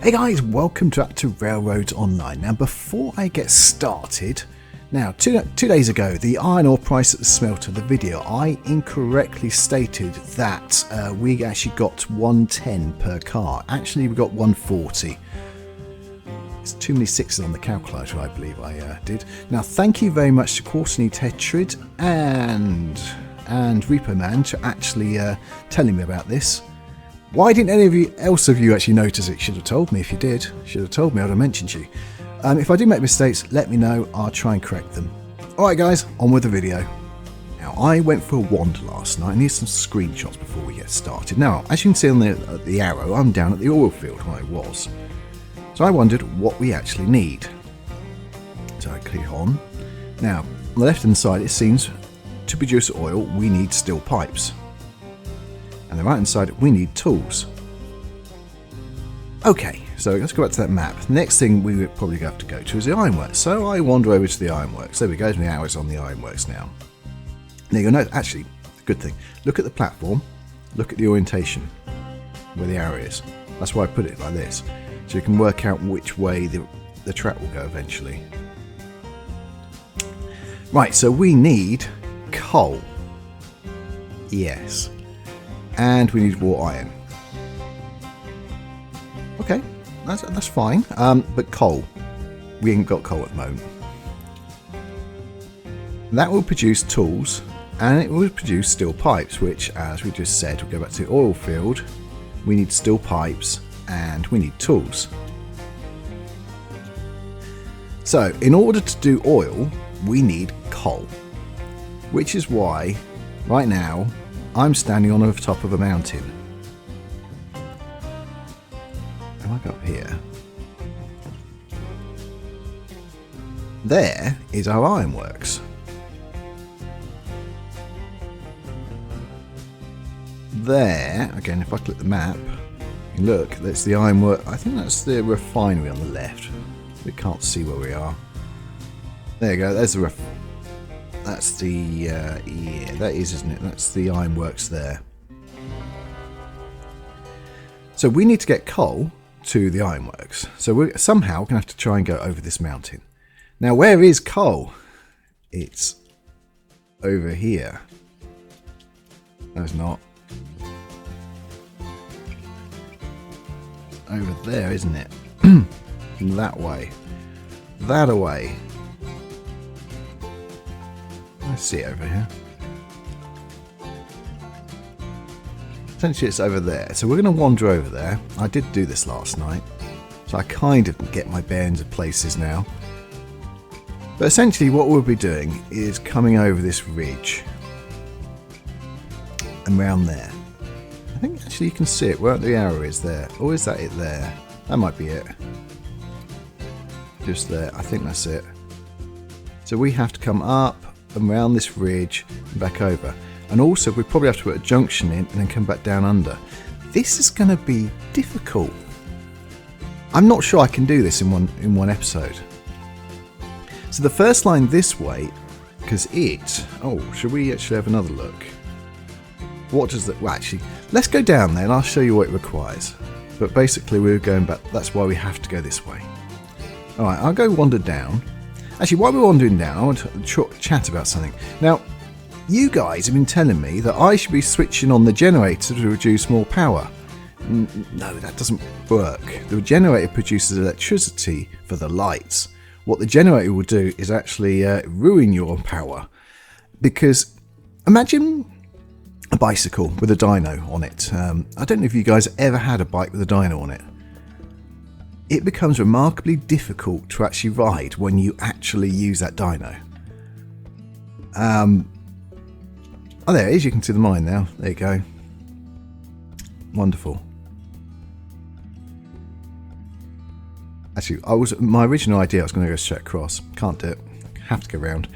Hey guys, welcome back to Railroads Online. Now before I get started, now two days ago the iron ore price at the smelter, the video, I incorrectly stated that we actually got 110 per car. Actually we got 140. It's too many sixes on the calculator, I believe I did. Now thank you very much to Courtney Tetrid and Repo Man to actually telling me about this. Why didn't any else of you actually notice it? Should have told me if you did. Should have told me, I'd have mentioned you. If I do make mistakes, let me know. I'll try and correct them. Alright guys, on with the video. Now, I went for a wander last night. I need some screenshots before we get started. Now, as you can see on the arrow, I'm down at the oil field where I was. So I wondered what we actually need. So I click on. Now, on the left-hand side, it seems to produce oil, we need steel pipes. And the right hand side, we need tools. Okay, so let's go back to that map. The next thing we would probably have to go to is the ironworks. So I wander over to the ironworks. There we go, my arrows on the ironworks now. Now you'll note, actually, good thing. Look at the platform, look at the orientation, where the arrow is. That's why I put it like this. So you can work out which way the track will go eventually. Right, so we need coal. Yes. And we need raw iron. Okay, that's fine. But coal, we ain't got coal at the moment. That will produce tools, and it will produce steel pipes, which, as we just said, we'll go back to the oil field. We need steel pipes, and we need tools. So, in order to do oil, we need coal, which is why, right now, I'm standing on the top of a mountain. If I go up here, there is our ironworks. There, again, if I click the map, you look, that's the ironwork. I think that's the refinery on the left. We can't see where we are. There you go. There's the That's the, yeah, that is, isn't it? That's the ironworks there. So we need to get coal to the ironworks. So we're somehow going to have to try and go over this mountain. Now, where is coal? It's over here. No, it's not. Over there, isn't it? That way. That away. I see it over here. Essentially it's over there. So we're going to wander over there. I did do this last night. So I kind of get my bearings of places now. But essentially what we'll be doing is coming over this ridge. And round there. I think actually you can see it where the arrow is there. Or is that it there? That might be it. Just there. I think that's it. So we have to come up and around this ridge and back over, and also we probably have to put a junction in and then come back down under. This is going to be difficult. I'm not sure I can do this in one episode. So the first line this way, because should we actually have another look? What does that? Well, actually, let's go down there and I'll show you what it requires. But basically, we're going back. That's why we have to go this way. All right, I'll go wander down. Actually, while we're wandering down, I want to chat about something. Now, you guys have been telling me that I should be switching on the generator to produce more power. No, that doesn't work. The generator produces electricity for the lights. What the generator will do is actually ruin your power. Because imagine a bicycle with a dyno on it. I don't know if you guys ever had a bike with a dyno on it. It becomes remarkably difficult to actually ride when you actually use that dyno. Oh, there it is. You can see the mine now. There you go. Wonderful. Actually, my original idea, I was going to go straight across. Can't do it. Have to go round.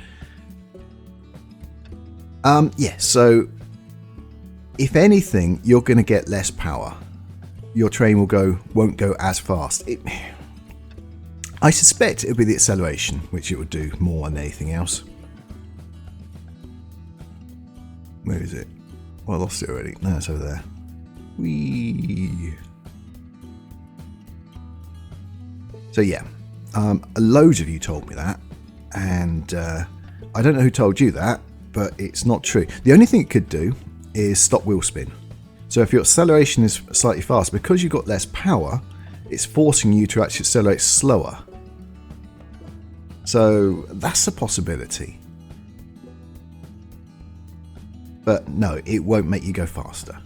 Yeah, so if anything, you're going to get less power. Your train won't go as fast. I suspect it'll be the acceleration, which it would do more than anything else. Where is it? Well, I lost it already. No, it's over there. Whee! So yeah, loads of you told me that, and I don't know who told you that, but it's not true. The only thing it could do is stop wheel spin. So if your acceleration is slightly fast, because you've got less power, it's forcing you to actually accelerate slower. So that's a possibility. But no, it won't make you go faster.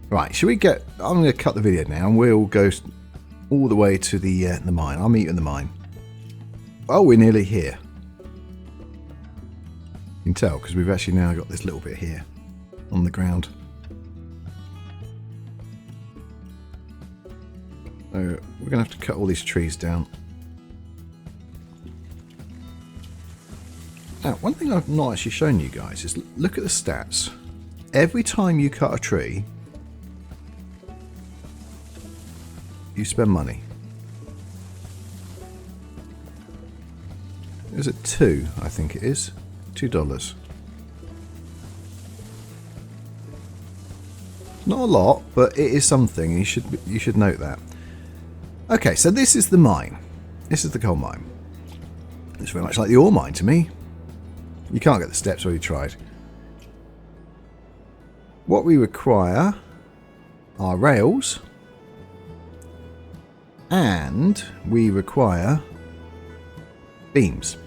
Right, should we get... I'm going to cut the video now and we'll go all the way to the mine. I'll meet you in the mine. Oh, we're nearly here. You can tell because we've actually now got this little bit here on the ground. So we're going to have to cut all these trees down. Now, one thing I've not actually shown you guys is look at the stats. Every time you cut a tree, you spend money. Is it $2? I think it is. $2. Not a lot, but it is something. You should note that. Okay, so this is the mine. This is the coal mine. It's very much like the ore mine to me. You can't get the steps where you tried. What we require are rails, and we require beams.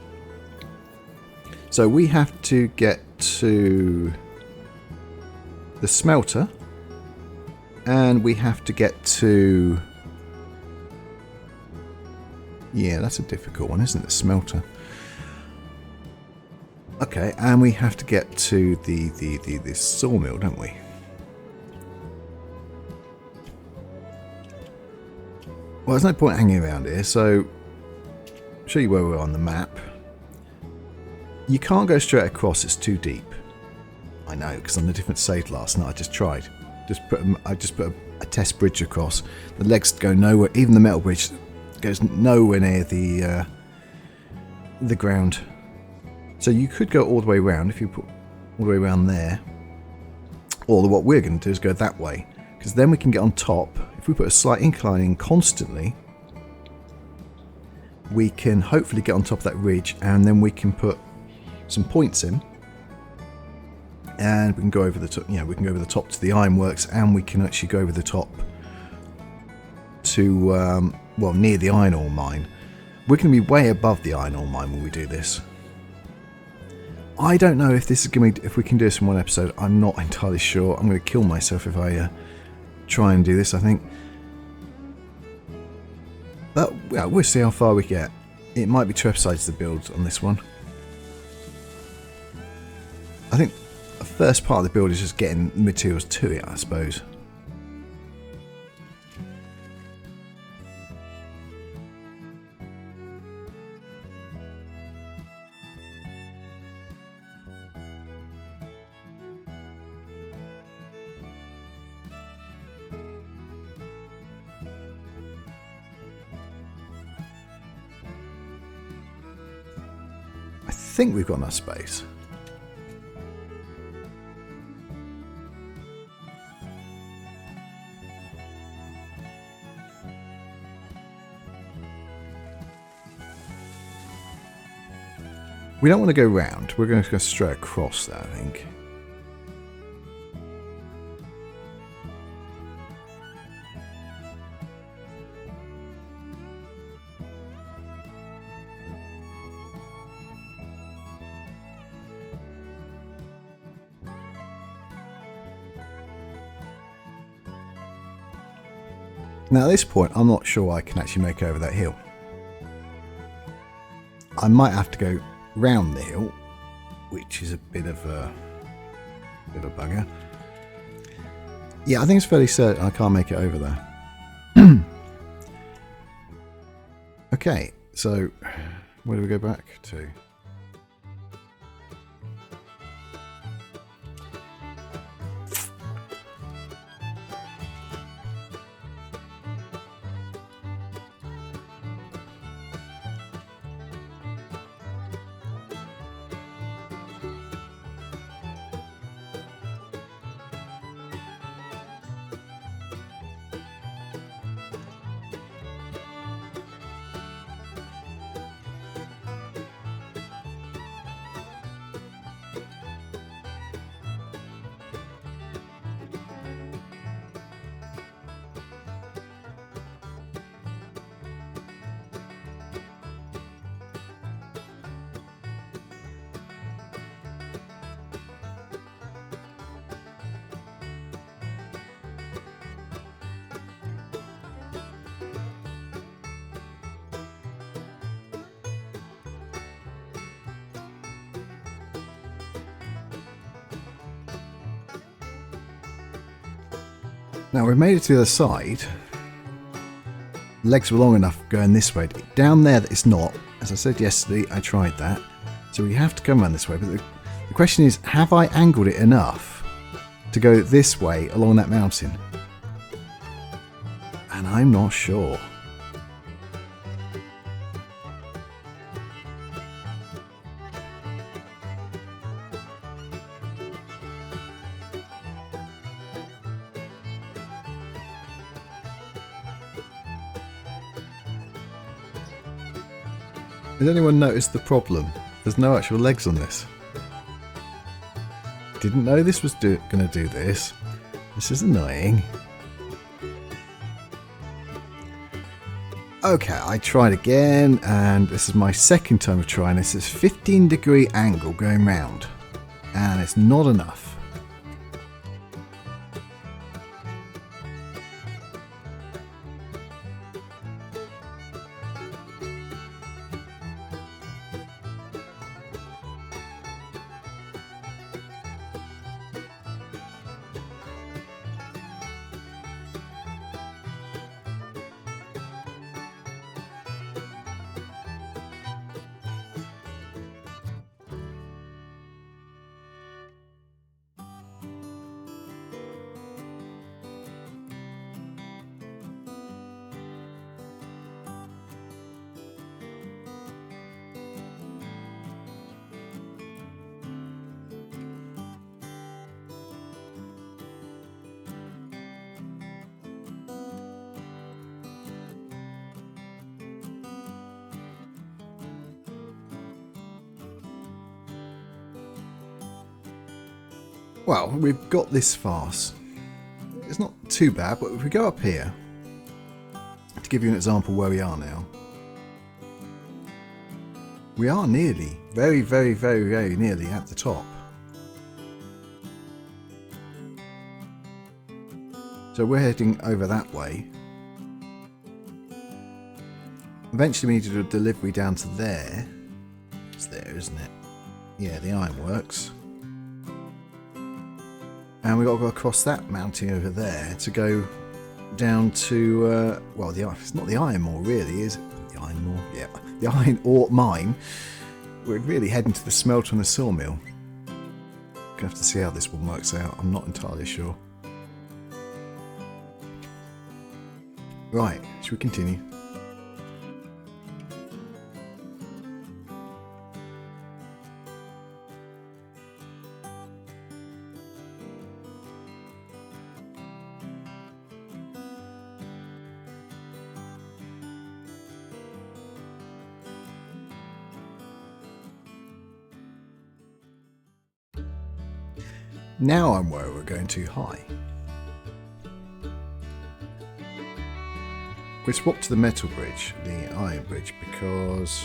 So we have to get to the smelter, and we have to get to... Yeah, that's a difficult one, isn't it? The smelter. Okay, and we have to get to the sawmill, don't we? Well, there's no point hanging around here, so I'll show you where we're on the map. You can't go straight across, it's too deep. I know, because on the different save last night I just tried. I just put a test bridge across. The legs go nowhere, even the metal bridge goes nowhere near the ground. So you could go all the way around if you put all the way around there. Or what we're going to do is go that way, because then we can get on top. If we put a slight incline in constantly, we can hopefully get on top of that ridge, and then we can put some points in, and we can go over the top. You know, we can go over the top to the ironworks, and we can actually go over the top to well, near the iron ore mine. We're going to be way above the iron ore mine when we do this. I don't know if this is going to be, if we can do this in one episode. I'm not entirely sure. I'm going to kill myself if I try and do this, I think. But well, we'll see how far we get. It might be 2 episodes to build on this one. I think the first part of the build is just getting materials to it, I suppose. I think we've got enough space. We don't want to go round. We're going to go straight across that, I think. Now at this point, I'm not sure I can actually make over that hill. I might have to go round the hill, which is a bit of a bugger. Yeah, I think it's fairly certain I can't make it over there. Okay, so where do we go back to? Now we've made it to the other side. Legs were long enough going this way. Down there it's not. As I said yesterday, I tried that. So we have to come around this way. But the question is, have I angled it enough to go this way along that mountain? And I'm not sure. Has anyone noticed the problem? There's no actual legs on this. Didn't know this was going to do this. This is annoying. Okay, I tried again, and this is my second time of trying this. It's a 15-degree angle going round, and it's not enough. Well, we've got this far. It's not too bad, but if we go up here, to give you an example where we are now, we are nearly, very, very, very, very nearly at the top. So we're heading over that way. Eventually we need to do a delivery down to there. It's there, isn't it? Yeah, the ironworks. And we've got to go across that mountain over there to go down to, well, it's not the iron ore really, is it? The iron ore? Yeah, the iron ore mine. We're really heading to the smelter and the sawmill. Gonna have to see how this one works out. I'm not entirely sure. Right, should we continue? Now I'm worried we're going too high. We swapped to the metal bridge, the iron bridge, because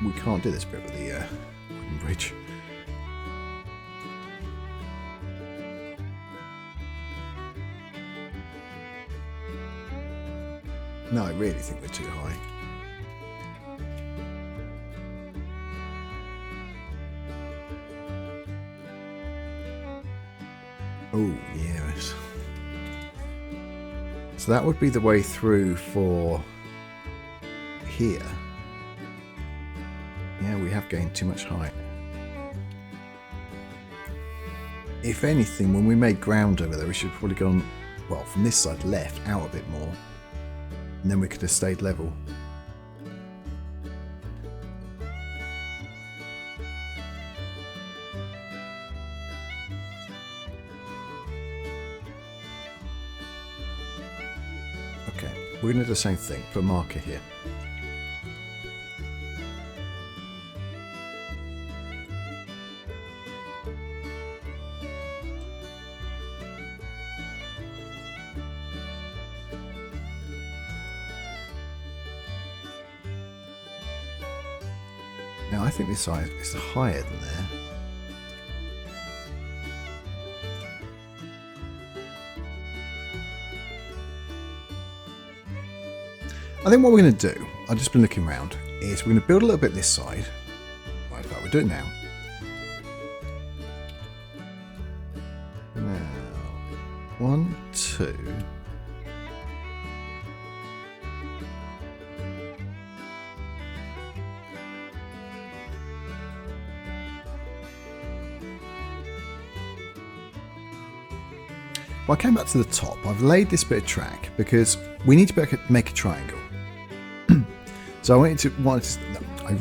we can't do this bit with the wooden bridge. No, I really think we're too high. Oh, yes. So that would be the way through for here. Yeah, we have gained too much height. If anything, when we made ground over there, we should have probably gone, well, from this side left, out a bit more. And then we could have stayed level. We're going to do the same thing, put a marker here. Now I think this side is higher than there. I think what we're going to do, I've just been looking around, is we're going to build a little bit this side. Right, in fact, we'll do it now. 2. Well, I came back to the top. I've laid this bit of track because we need to make a triangle. So I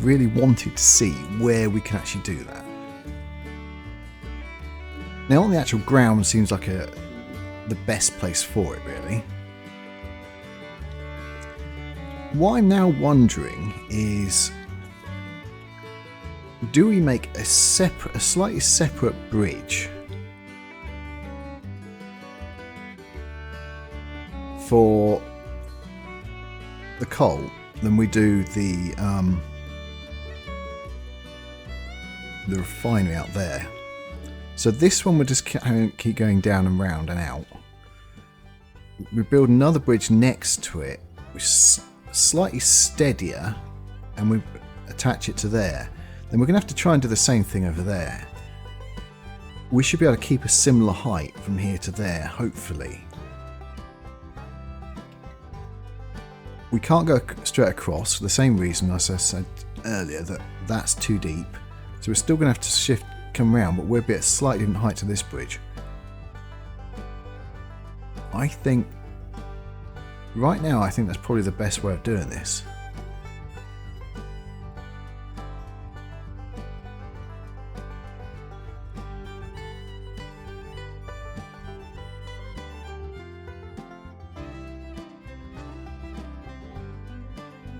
really wanted to see where we can actually do that. Now, on the actual ground seems like the best place for it, really. What I'm now wondering is, do we make a slightly separate bridge for the coal than we do the refinery out there? So this one will just keep going down and round and out. We build another bridge next to it, which is slightly steadier, and we attach it to there. Then we're going to have to try and do the same thing over there. We should be able to keep a similar height from here to there, hopefully. We can't go straight across for the same reason as I said earlier, that that's too deep. So we're still going to have to come round, but we'll be at a slightly different height to this bridge. I think, right now, I think that's probably the best way of doing this.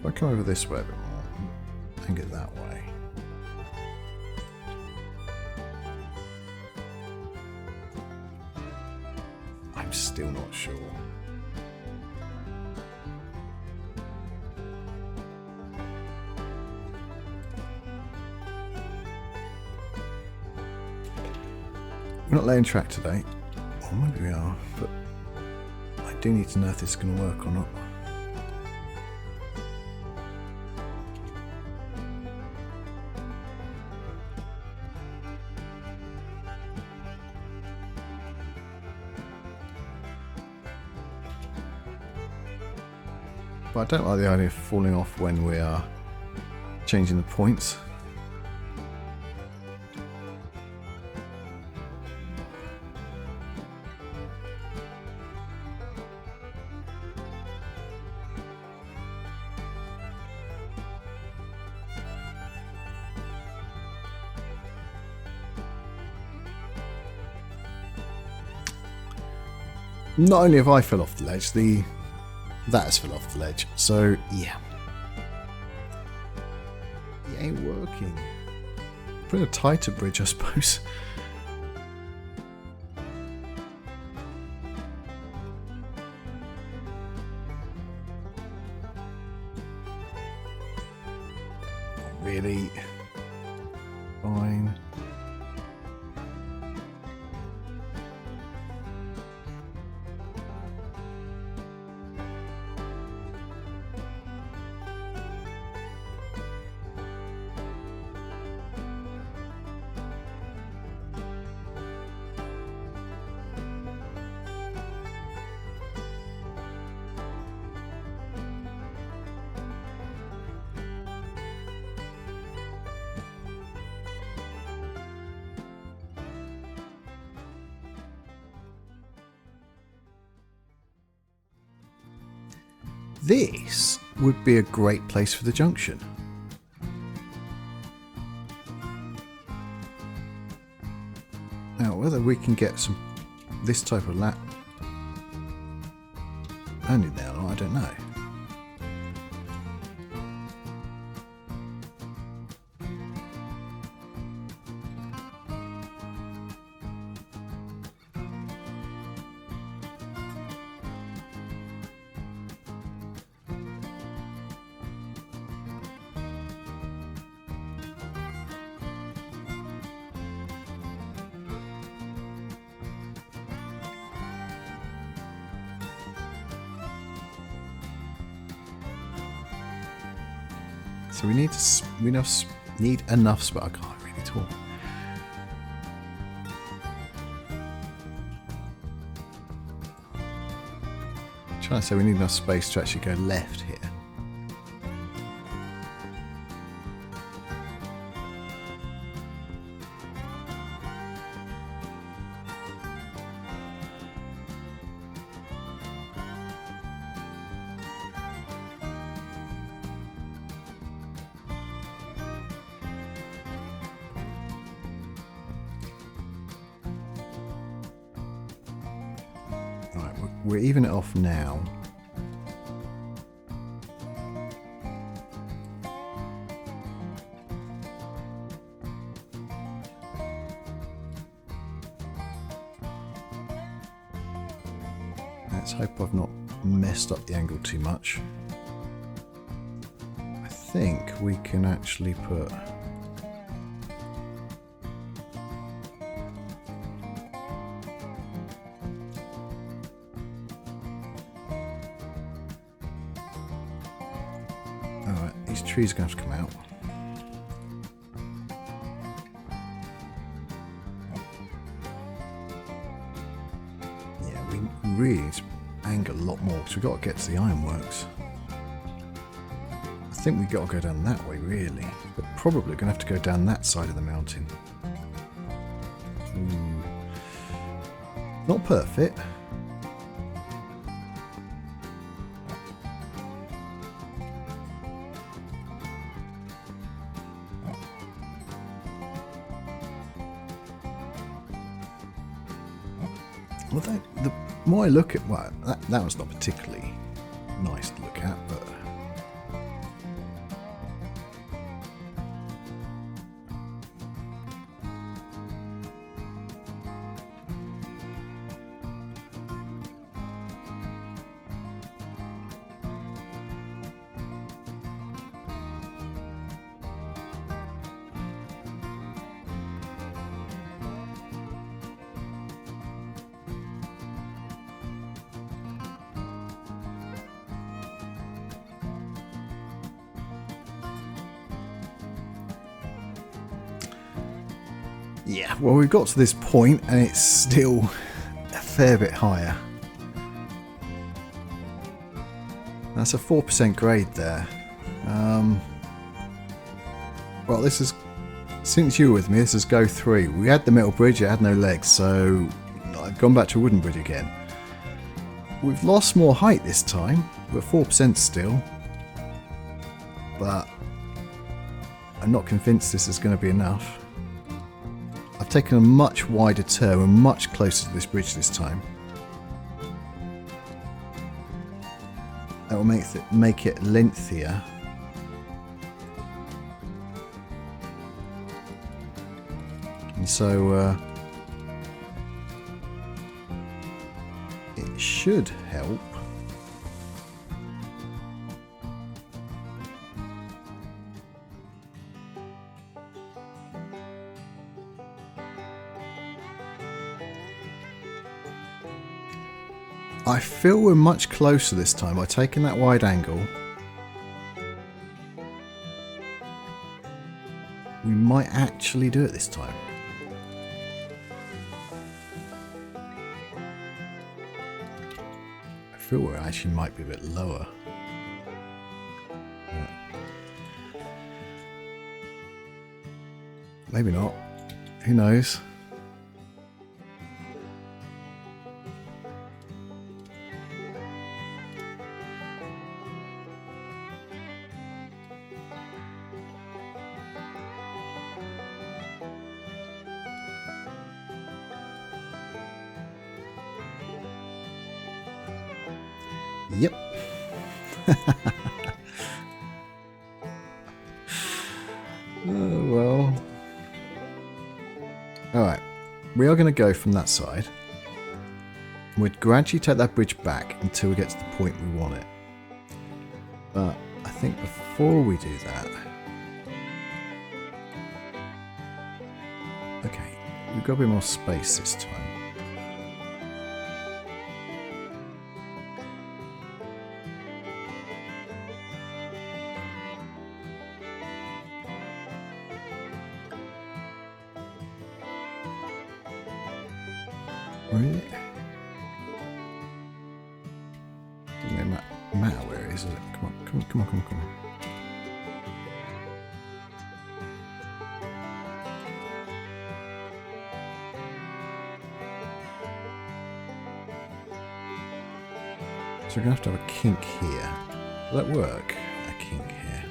If I come over this way a bit more, and get that way. I'm still not sure. We're not laying track today. Or maybe we are, but I do need to know if this is going to work or not. But I don't like the idea of falling off when we are changing the points. Not only have I fell off the ledge, that has fell off the ledge. So yeah, it ain't working. Put a tighter bridge, I suppose. Really? Fine. This would be a great place for the junction. Now, whether we can get this type of lap landing there or not, I don't know. So we need enough spot. I can't really talk. trying to say we need enough space to actually go left here. Right, we're even it off now. Let's hope I've not messed up the angle too much. I think we can actually put... Alright, these trees are going to have to come out. Yeah, we really need to angle a lot more because we've got to get to the ironworks. I think we've got to go down that way really, but probably going to have to go down that side of the mountain. Not perfect. Well, the more I look at, well, that was not particularly nice to look at, but yeah, well, we've got to this point and it's still a fair bit higher. That's a 4% grade there. Well, this is, since you were with me, this is go 3. We had the metal bridge, it had no legs, so I've gone back to a wooden bridge again. We've lost more height this time, we're 4% still, but I'm not convinced this is going to be enough. I've taken a much wider turn. We're much closer to this bridge this time. That will make it lengthier. And so it should help. I feel we're much closer this time by taking that wide angle. We might actually do it this time. I feel we actually might be a bit lower. Maybe not. Who knows? Yep. Oh, well. Alright. We are going to go from that side. We'd gradually take that bridge back until we get to the point we want it. But I think before we do that... Okay. We've got a bit more space this time. This is it. Come on, come on, come on, come on, come on. So we're going to have a kink here. Will that work? A kink here.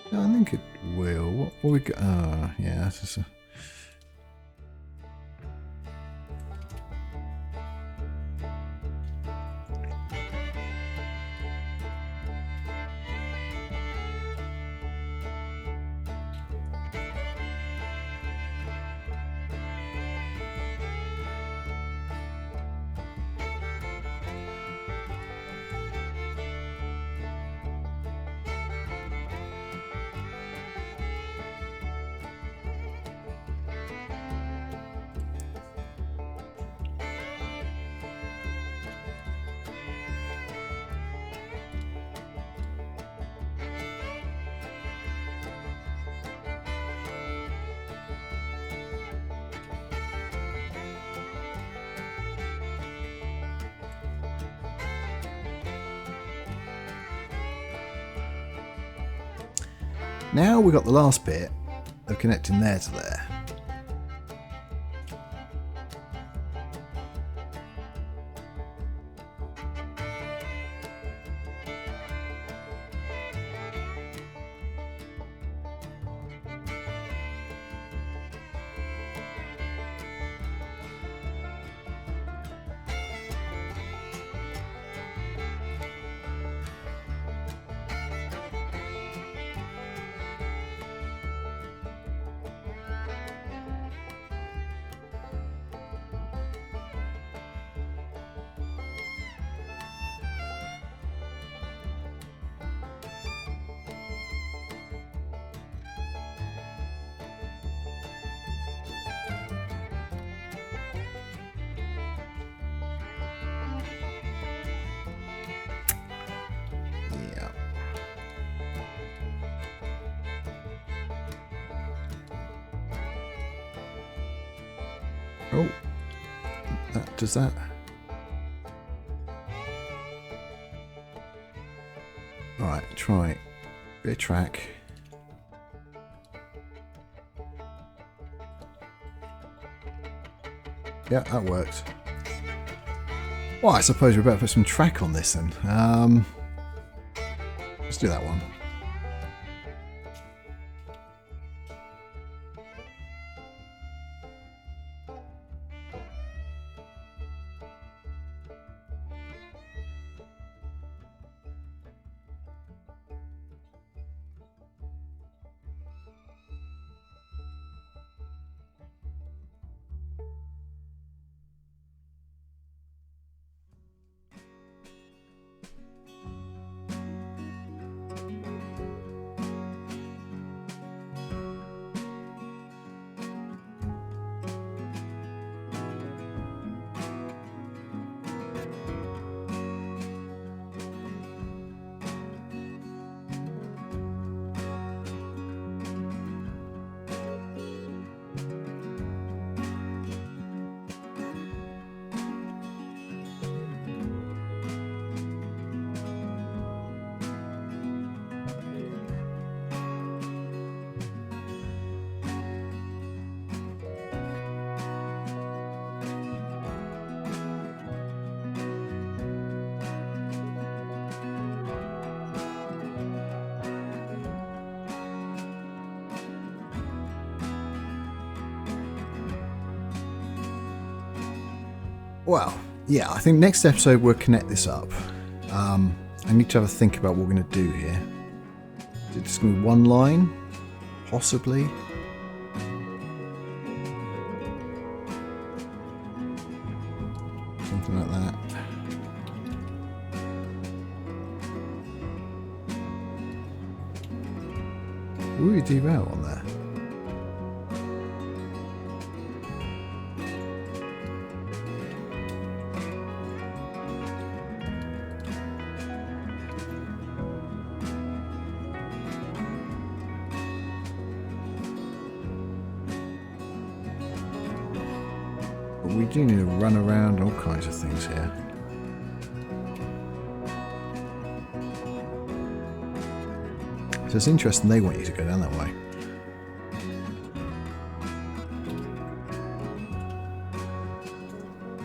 No, I think it will. What we got? Oh, yeah, that's just a... Now we've got the last bit of connecting there to there. Oh, that does that. Alright, try bit of track. Yeah, that works. Well, I suppose we better put some track on this then. Let's do that one. Well, yeah, I think next episode we'll connect this up. I need to have a think about what we're going to do here. Is it just going to be one line? Possibly. Something like that. Will we derail on there? we do need to run around all kinds of things here. So it's interesting they want you to go down that way.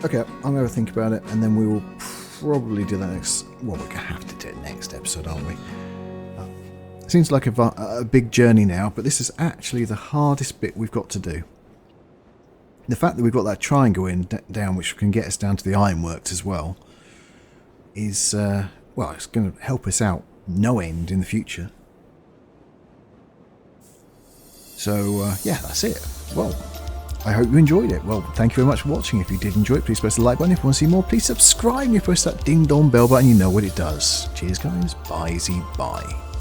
Okay, I'm going to have a think about it, and then we will probably do that next... Well, we're going to have to do it next episode, aren't we? Seems like a big journey now, but this is actually the hardest bit we've got to do. The fact that we've got that triangle down, which can get us down to the ironworks as well, is, well, it's going to help us out no end in the future. So, yeah, that's it. Well, I hope you enjoyed it. Well, thank you very much for watching. If you did enjoy it, please press the like button. If you want to see more, please subscribe. And you press that ding-dong bell button, you know what it does. Cheers, guys. Bye-zy-bye.